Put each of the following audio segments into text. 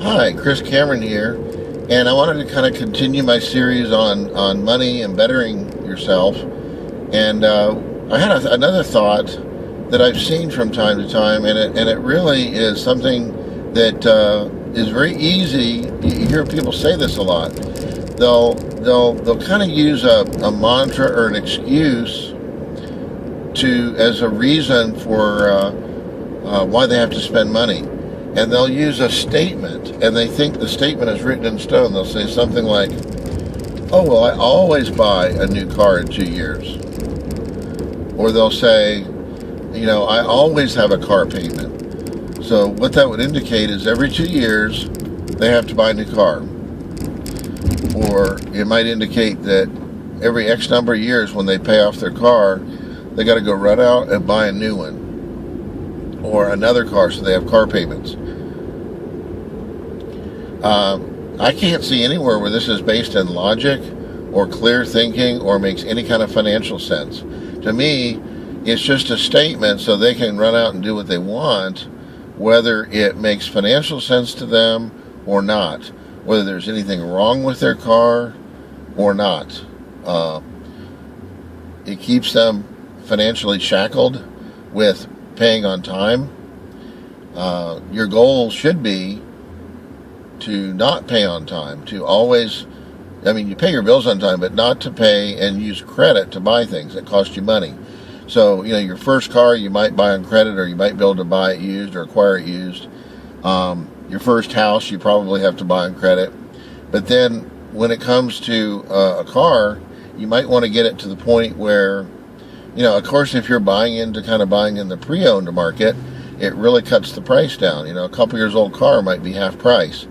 Hi, Chris Cameron here, and I wanted to kind of continue my series on money and bettering yourself. And I had another thought that I've seen from time to time, and it really is something that is very easy. You hear people say this a lot. They'll kind of use a mantra or an excuse to as a reason for why they have to spend money. And they'll use a statement, and they think the statement is written in stone. They'll say something like, oh, well, I always buy a new car in 2 years. Or they'll say, I always have a car payment. So what that would indicate is every 2 years, they have to buy a new car. Or it might indicate that every X number of years when they pay off their car, they got to go run out and buy a new one. Or another car, so they have car payments. I can't see anywhere where this is based in logic or clear thinking or makes any kind of financial sense. To me, it's just a statement so they can run out and do what they want, whether it makes financial sense to them or not, whether there's anything wrong with their car or not. It keeps them financially shackled with paying on time. Your goal should be to not pay on time, to always, you pay your bills on time, but not to pay and use credit to buy things that cost you money. So, your first car you might buy on credit, or you might be able to buy it used or acquire it used. Your first house you probably have to buy on credit. But then when it comes to a car, you might want to get it to the point where, of course, if you're buying in the pre-owned market, it really cuts the price down. A couple years old car might be half price.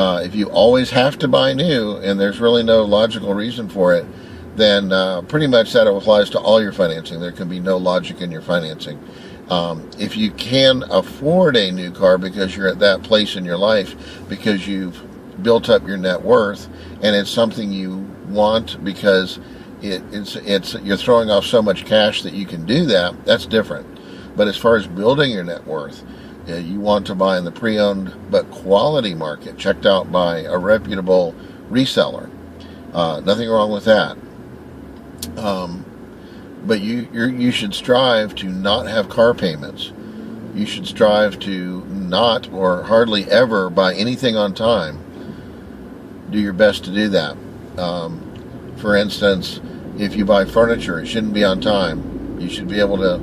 If you always have to buy new, and there's really no logical reason for it, then pretty much that applies to all your financing. There can be no logic in your financing. If you can afford a new car because you're at that place in your life, because you've built up your net worth, and it's something you want because it's you're throwing off so much cash that you can do that, that's different. But as far as building your net worth, you want to buy in the pre-owned but quality market, checked out by a reputable reseller. Nothing wrong with that. But you should strive to not have car payments. You should strive to not, or hardly ever, buy anything on time. Do your best to do that. For instance, if you buy furniture, it shouldn't be on time. You should be able to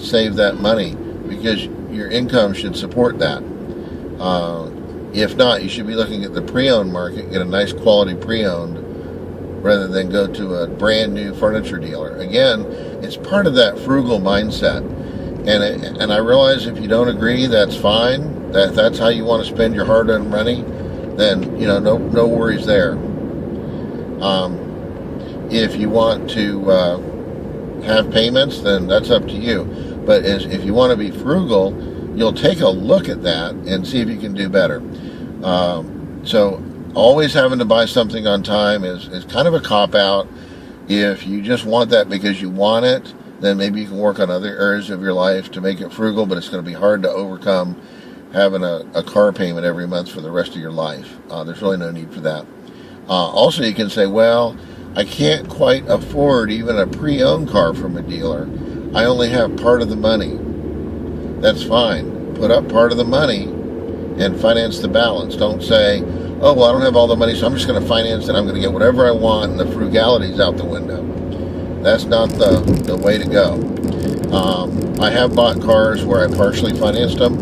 save that money because your income should support that. If not, you should be looking at the pre-owned market, get a nice quality pre-owned, rather than go to a brand new furniture dealer. Again, it's part of that frugal mindset. And I realize if you don't agree, that's fine. That's how you want to spend your hard-earned money, then no worries there. If you want to have payments, then that's up to you. But if you want to be frugal, you'll take a look at that and see if you can do better. So always having to buy something on time is kind of a cop-out. If you just want that because you want it, then maybe you can work on other areas of your life to make it frugal, but it's going to be hard to overcome having a car payment every month for the rest of your life. There's really no need for that. Also, you can say, well, I can't quite afford even a pre-owned car from a dealer. I only have part of the money. That's fine. Put up part of the money and finance the balance. Don't say, oh, well, I don't have all the money, so I'm just going to finance it. I'm going to get whatever I want, and the frugality's out the window. That's not the way to go. I have bought cars where I partially financed them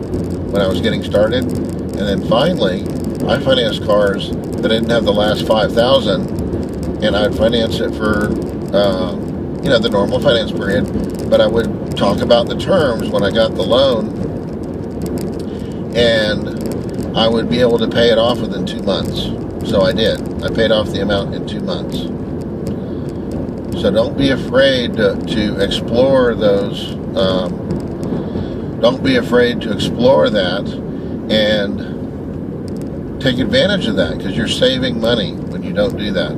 when I was getting started, and then finally, I financed cars that didn't have the last $5,000, and I'd finance it for, the normal finance period, but I would talk about the terms when I got the loan, and I would be able to pay it off within 2 months. So I did. I paid off the amount in 2 months. So don't be afraid to explore those. Don't be afraid to explore that and take advantage of that, because you're saving money when you don't do that.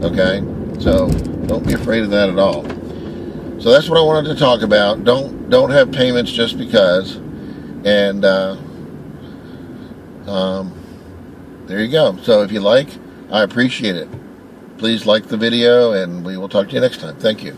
Okay? So don't be afraid of that at all. So that's what I wanted to talk about. Don't have payments just because. And There you go. So if you like, I appreciate it. Please like the video, and we will talk to you next time. Thank you.